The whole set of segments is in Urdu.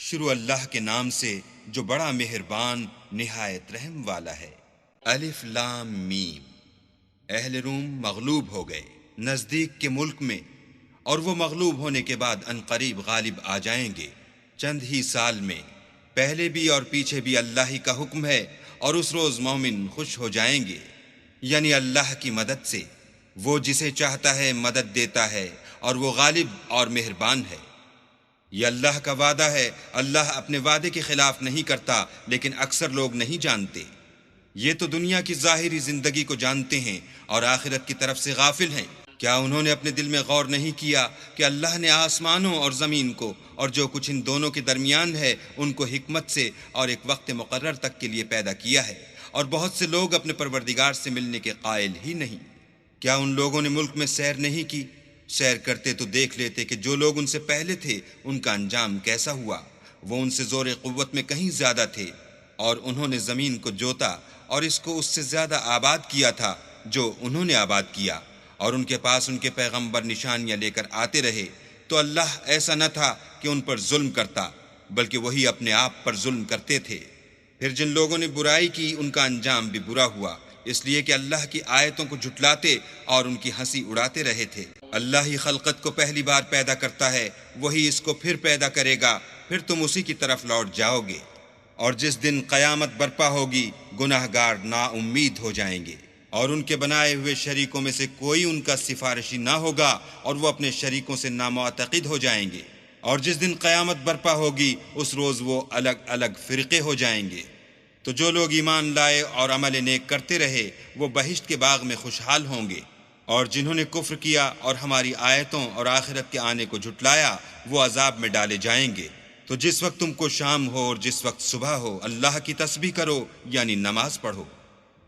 شروع اللہ کے نام سے جو بڑا مہربان نہایت رحم والا ہے۔ الف لام میم۔ اہل روم مغلوب ہو گئے نزدیک کے ملک میں، اور وہ مغلوب ہونے کے بعد عنقریب غالب آ جائیں گے چند ہی سال میں۔ پہلے بھی اور پیچھے بھی اللہ ہی کا حکم ہے، اور اس روز مومن خوش ہو جائیں گے، یعنی اللہ کی مدد سے۔ وہ جسے چاہتا ہے مدد دیتا ہے، اور وہ غالب اور مہربان ہے۔ یہ اللہ کا وعدہ ہے، اللہ اپنے وعدے کے خلاف نہیں کرتا، لیکن اکثر لوگ نہیں جانتے۔ یہ تو دنیا کی ظاہری زندگی کو جانتے ہیں اور آخرت کی طرف سے غافل ہیں۔ کیا انہوں نے اپنے دل میں غور نہیں کیا کہ اللہ نے آسمانوں اور زمین کو اور جو کچھ ان دونوں کے درمیان ہے ان کو حکمت سے اور ایک وقت مقرر تک کے لیے پیدا کیا ہے، اور بہت سے لوگ اپنے پروردگار سے ملنے کے قائل ہی نہیں۔ کیا ان لوگوں نے ملک میں سیر نہیں کی؟ سیر کرتے تو دیکھ لیتے کہ جو لوگ ان سے پہلے تھے ان کا انجام کیسا ہوا۔ وہ ان سے زور قوت میں کہیں زیادہ تھے، اور انہوں نے زمین کو جوتا اور اس کو اس سے زیادہ آباد کیا تھا جو انہوں نے آباد کیا، اور ان کے پاس ان کے پیغمبر نشانیاں لے کر آتے رہے، تو اللہ ایسا نہ تھا کہ ان پر ظلم کرتا، بلکہ وہی اپنے آپ پر ظلم کرتے تھے۔ پھر جن لوگوں نے برائی کی ان کا انجام بھی برا ہوا، اس لیے کہ اللہ کی آیتوں کو جھٹلاتے اور ان کی ہنسی اڑاتے رہے تھے۔ اللہ ہی خلقت کو پہلی بار پیدا کرتا ہے، وہی اس کو پھر پیدا کرے گا، پھر تم اسی کی طرف لوٹ جاؤ گے۔ اور جس دن قیامت برپا ہوگی گناہ گار نا امید ہو جائیں گے، اور ان کے بنائے ہوئے شریکوں میں سے کوئی ان کا سفارشی نہ ہوگا، اور وہ اپنے شریکوں سے نامعتقد ہو جائیں گے۔ اور جس دن قیامت برپا ہوگی اس روز وہ الگ الگ فرقے ہو جائیں گے۔ تو جو لوگ ایمان لائے اور عمل نیک کرتے رہے وہ بہشت کے باغ میں خوشحال ہوں گے، اور جنہوں نے کفر کیا اور ہماری آیتوں اور آخرت کے آنے کو جھٹلایا وہ عذاب میں ڈالے جائیں گے۔ تو جس وقت تم کو شام ہو اور جس وقت صبح ہو اللہ کی تسبیح کرو، یعنی نماز پڑھو۔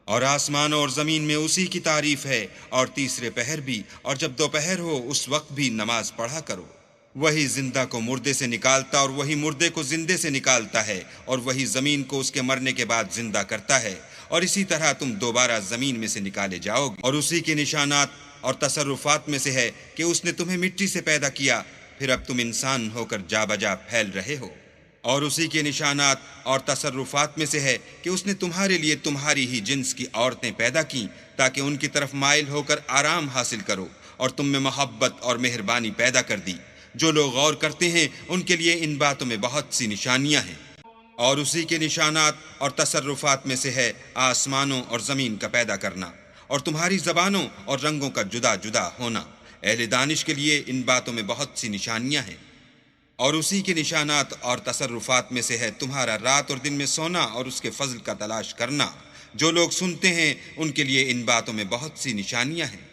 اور آسمان اور زمین میں اسی کی تعریف ہے، اور تیسرے پہر بھی، اور جب دوپہر ہو اس وقت بھی نماز پڑھا کرو۔ وہی زندہ کو مردے سے نکالتا اور وہی مردے کو زندے سے نکالتا ہے، اور وہی زمین کو اس کے مرنے کے بعد زندہ کرتا ہے، اور اسی طرح تم دوبارہ زمین میں سے نکالے جاؤ گے۔ اور اسی کے نشانات اور تصرفات میں سے ہے کہ اس نے تمہیں مٹی سے پیدا کیا، پھر اب تم انسان ہو کر جا بجا پھیل رہے ہو۔ اور اسی کے نشانات اور تصرفات میں سے ہے کہ اس نے تمہارے لیے تمہاری ہی جنس کی عورتیں پیدا کیں تاکہ ان کی طرف مائل ہو کر آرام حاصل کرو، اور تم میں محبت اور مہربانی پیدا کر دی۔ جو لوگ غور کرتے ہیں ان کے لیے ان باتوں میں بہت سی نشانیاں ہیں۔ اور اسی کے نشانات اور تصرفات میں سے ہے آسمانوں اور زمین کا پیدا کرنا، اور تمہاری زبانوں اور رنگوں کا جدا جدا ہونا۔ اہل دانش کے لیے ان باتوں میں بہت سی نشانیاں ہیں۔ اور اسی کے نشانات اور تصرفات میں سے ہے تمہارا رات اور دن میں سونا اور اس کے فضل کا تلاش کرنا۔ جو لوگ سنتے ہیں ان کے لیے ان باتوں میں بہت سی نشانیاں ہیں۔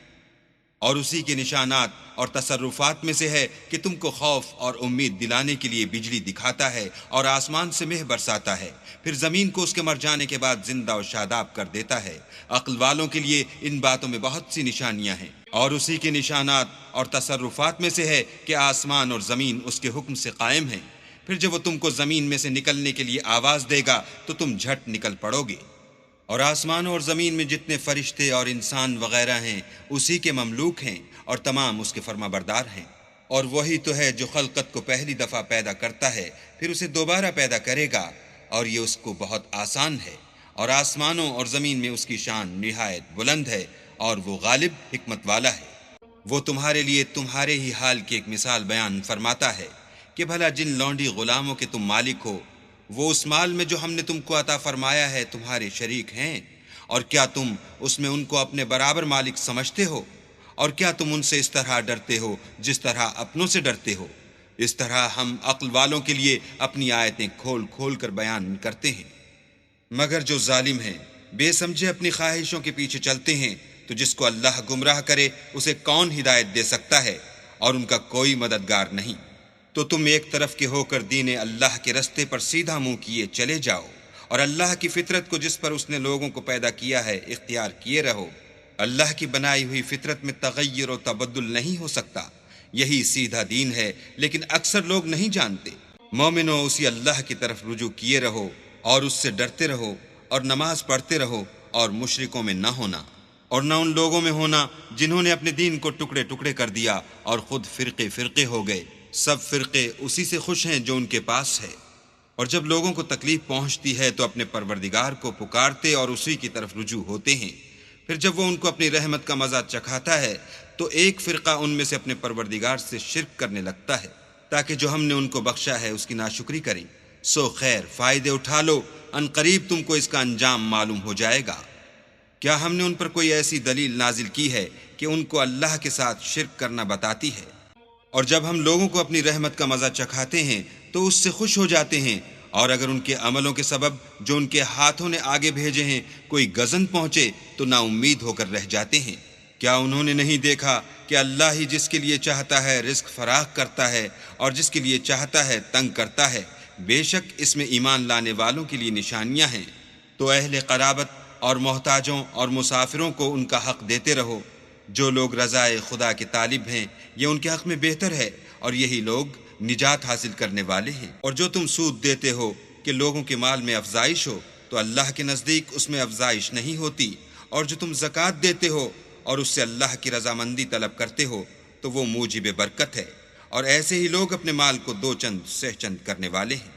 اور اسی کے نشانات اور تصرفات میں سے ہے کہ تم کو خوف اور امید دلانے کے لیے بجلی دکھاتا ہے اور آسمان سے مہ برساتا ہے، پھر زمین کو اس کے مر جانے کے بعد زندہ و شاداب کر دیتا ہے۔ عقل والوں کے لیے ان باتوں میں بہت سی نشانیاں ہیں۔ اور اسی کے نشانات اور تصرفات میں سے ہے کہ آسمان اور زمین اس کے حکم سے قائم ہیں، پھر جب وہ تم کو زمین میں سے نکلنے کے لیے آواز دے گا تو تم جھٹ نکل پڑو گے۔ اور آسمانوں اور زمین میں جتنے فرشتے اور انسان وغیرہ ہیں اسی کے مملوک ہیں، اور تمام اس کے فرما بردار ہیں۔ اور وہی تو ہے جو خلقت کو پہلی دفعہ پیدا کرتا ہے پھر اسے دوبارہ پیدا کرے گا، اور یہ اس کو بہت آسان ہے۔ اور آسمانوں اور زمین میں اس کی شان نہایت بلند ہے، اور وہ غالب حکمت والا ہے۔ وہ تمہارے لیے تمہارے ہی حال کی ایک مثال بیان فرماتا ہے کہ بھلا جن لونڈی غلاموں کے تم مالک ہو وہ اس مال میں جو ہم نے تم کو عطا فرمایا ہے تمہارے شریک ہیں، اور کیا تم اس میں ان کو اپنے برابر مالک سمجھتے ہو؟ اور کیا تم ان سے اس طرح ڈرتے ہو جس طرح اپنوں سے ڈرتے ہو؟ اس طرح ہم عقل والوں کے لیے اپنی آیتیں کھول کھول کر بیان کرتے ہیں۔ مگر جو ظالم ہیں بے سمجھے اپنی خواہشوں کے پیچھے چلتے ہیں، تو جس کو اللہ گمراہ کرے اسے کون ہدایت دے سکتا ہے، اور ان کا کوئی مددگار نہیں۔ تو تم ایک طرف کے ہو کر دین اللہ کے رستے پر سیدھا منہ کیے چلے جاؤ، اور اللہ کی فطرت کو جس پر اس نے لوگوں کو پیدا کیا ہے اختیار کیے رہو۔ اللہ کی بنائی ہوئی فطرت میں تغیر و تبدل نہیں ہو سکتا، یہی سیدھا دین ہے، لیکن اکثر لوگ نہیں جانتے۔ مومنو اسی اللہ کی طرف رجوع کیے رہو اور اس سے ڈرتے رہو، اور نماز پڑھتے رہو، اور مشرکوں میں نہ ہونا، اور نہ ان لوگوں میں ہونا جنہوں نے اپنے دین کو ٹکڑے ٹکڑے کر دیا اور خود فرقے فرقے ہو گئے۔ سب فرقے اسی سے خوش ہیں جو ان کے پاس ہے۔ اور جب لوگوں کو تکلیف پہنچتی ہے تو اپنے پروردگار کو پکارتے اور اسی کی طرف رجوع ہوتے ہیں۔ پھر جب وہ ان کو اپنی رحمت کا مزہ چکھاتا ہے تو ایک فرقہ ان میں سے اپنے پروردگار سے شرک کرنے لگتا ہے تاکہ جو ہم نے ان کو بخشا ہے اس کی ناشکری کریں۔ سو خیر، فائدے اٹھا لو، ان قریب تم کو اس کا انجام معلوم ہو جائے گا۔ کیا ہم نے ان پر کوئی ایسی دلیل نازل کی ہے کہ ان کو اللہ کے ساتھ شرک کرنا بتاتی ہے؟ اور جب ہم لوگوں کو اپنی رحمت کا مزہ چکھاتے ہیں تو اس سے خوش ہو جاتے ہیں، اور اگر ان کے عملوں کے سبب جو ان کے ہاتھوں نے آگے بھیجے ہیں کوئی گزن پہنچے تو نا امید ہو کر رہ جاتے ہیں۔ کیا انہوں نے نہیں دیکھا کہ اللہ ہی جس کے لیے چاہتا ہے رزق فراخ کرتا ہے اور جس کے لیے چاہتا ہے تنگ کرتا ہے؟ بے شک اس میں ایمان لانے والوں کے لیے نشانیاں ہیں۔ تو اہل قرابت اور محتاجوں اور مسافروں کو ان کا حق دیتے رہو۔ جو لوگ رضائے خدا کے طالب ہیں یہ ان کے حق میں بہتر ہے، اور یہی لوگ نجات حاصل کرنے والے ہیں۔ اور جو تم سود دیتے ہو کہ لوگوں کے مال میں افزائش ہو تو اللہ کے نزدیک اس میں افزائش نہیں ہوتی، اور جو تم زکوٰۃ دیتے ہو اور اس سے اللہ کی رضامندی طلب کرتے ہو تو وہ موجب برکت ہے، اور ایسے ہی لوگ اپنے مال کو دو چند سہ چند کرنے والے ہیں۔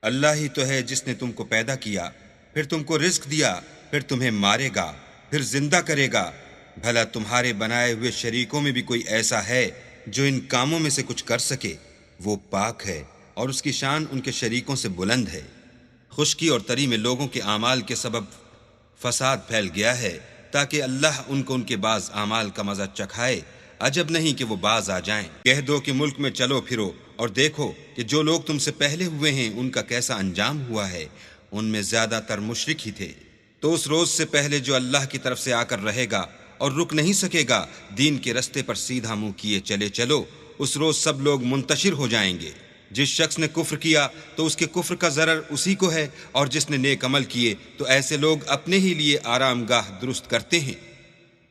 اللہ ہی تو ہے جس نے تم کو پیدا کیا، پھر تم کو رزق دیا، پھر تمہیں مارے گا، پھر زندہ کرے گا۔ بھلا تمہارے بنائے ہوئے شریکوں میں بھی کوئی ایسا ہے جو ان کاموں میں سے کچھ کر سکے؟ وہ پاک ہے اور اس کی شان ان کے شریکوں سے بلند ہے۔ خشکی اور تری میں لوگوں کے اعمال کے سبب فساد پھیل گیا ہے تاکہ اللہ ان کو ان کے بعض اعمال کا مزہ چکھائے۔ عجب نہیں کہ وہ باز آ جائیں۔ کہہ دو کہ ملک میں چلو پھرو اور دیکھو کہ جو لوگ تم سے پہلے ہوئے ہیں ان کا کیسا انجام ہوا ہے، ان میں زیادہ تر مشرک ہی تھے۔ تو اس روز سے پہلے جو اللہ کی طرف سے آ کر رہے گا اور رک نہیں سکے گا، دین کے رستے پر سیدھا منہ کیے چلے چلو، اس روز سب لوگ منتشر ہو جائیں گے۔ جس شخص نے کفر کیا تو اس کے کفر کا ضرر اسی کو ہے، اور جس نے نیک عمل کیے تو ایسے لوگ اپنے ہی لیے آرام گاہ درست کرتے ہیں۔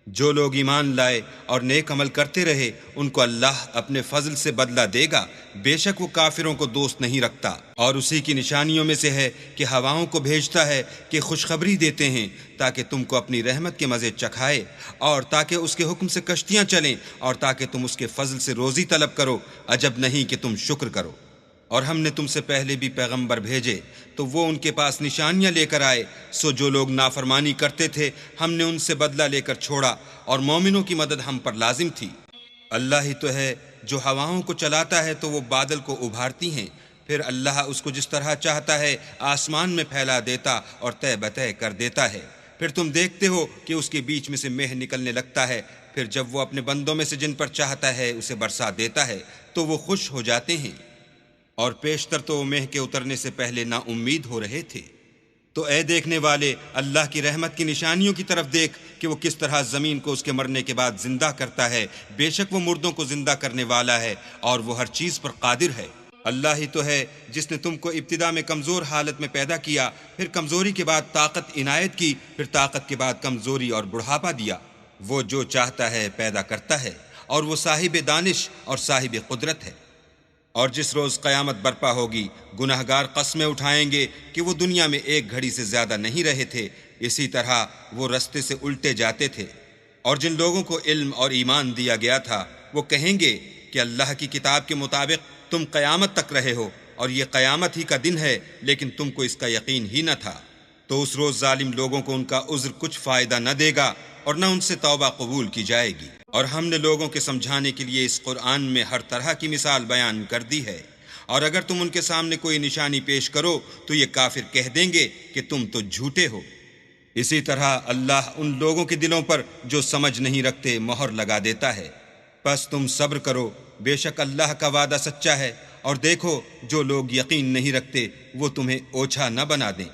جو لوگ ایمان لائے اور نیک عمل کرتے رہے ان کو اللہ اپنے فضل سے بدلہ دے گا۔ بے شک وہ کافروں کو دوست نہیں رکھتا۔ اور اسی کی نشانیوں میں سے ہے کہ ہواؤں کو بھیجتا ہے کہ خوشخبری دیتے ہیں تاکہ تم کو اپنی رحمت کے مزے چکھائے، اور تاکہ اس کے حکم سے کشتیاں چلیں، اور تاکہ تم اس کے فضل سے روزی طلب کرو۔ عجب نہیں کہ تم شکر کرو۔ اور ہم نے تم سے پہلے بھی پیغمبر بھیجے تو وہ ان کے پاس نشانیاں لے کر آئے، سو جو لوگ نافرمانی کرتے تھے ہم نے ان سے بدلہ لے کر چھوڑا، اور مومنوں کی مدد ہم پر لازم تھی۔ اللہ ہی تو ہے جو ہواؤں کو چلاتا ہے تو وہ بادل کو ابھارتی ہیں، پھر اللہ اس کو جس طرح چاہتا ہے آسمان میں پھیلا دیتا اور طے بطے کر دیتا ہے۔ پھر تم دیکھتے ہو کہ اس کے بیچ میں سے مہ نکلنے لگتا ہے، پھر جب وہ اپنے بندوں میں سے جن پر چاہتا ہے اسے برسا دیتا ہے تو وہ خوش ہو جاتے ہیں، اور پیشتر تو وہ مہ کے اترنے سے پہلے نا امید ہو رہے تھے۔ تو اے دیکھنے والے، اللہ کی رحمت کی نشانیوں کی طرف دیکھ کہ وہ کس طرح زمین کو اس کے مرنے کے بعد زندہ کرتا ہے۔ بے شک وہ مردوں کو زندہ کرنے والا ہے اور وہ ہر چیز پر قادر ہے۔ اللہ ہی تو ہے جس نے تم کو ابتدا میں کمزور حالت میں پیدا کیا، پھر کمزوری کے بعد طاقت عنایت کی، پھر طاقت کے بعد کمزوری اور بڑھاپا دیا۔ وہ جو چاہتا ہے پیدا کرتا ہے، اور وہ صاحب دانش اور صاحب قدرت ہے۔ اور جس روز قیامت برپا ہوگی گناہگار قسمیں اٹھائیں گے کہ وہ دنیا میں ایک گھڑی سے زیادہ نہیں رہے تھے، اسی طرح وہ رستے سے الٹے جاتے تھے۔ اور جن لوگوں کو علم اور ایمان دیا گیا تھا وہ کہیں گے کہ اللہ کی کتاب کے مطابق تم قیامت تک رہے ہو، اور یہ قیامت ہی کا دن ہے، لیکن تم کو اس کا یقین ہی نہ تھا۔ تو اس روز ظالم لوگوں کو ان کا عذر کچھ فائدہ نہ دے گا، اور نہ ان سے توبہ قبول کی جائے گی۔ اور ہم نے لوگوں کے سمجھانے کے لیے اس قرآن میں ہر طرح کی مثال بیان کر دی ہے، اور اگر تم ان کے سامنے کوئی نشانی پیش کرو تو یہ کافر کہہ دیں گے کہ تم تو جھوٹے ہو۔ اسی طرح اللہ ان لوگوں کے دلوں پر جو سمجھ نہیں رکھتے مہر لگا دیتا ہے۔ پس تم صبر کرو، بے شک اللہ کا وعدہ سچا ہے، اور دیکھو جو لوگ یقین نہیں رکھتے وہ تمہیں اوچھا نہ بنا دیں۔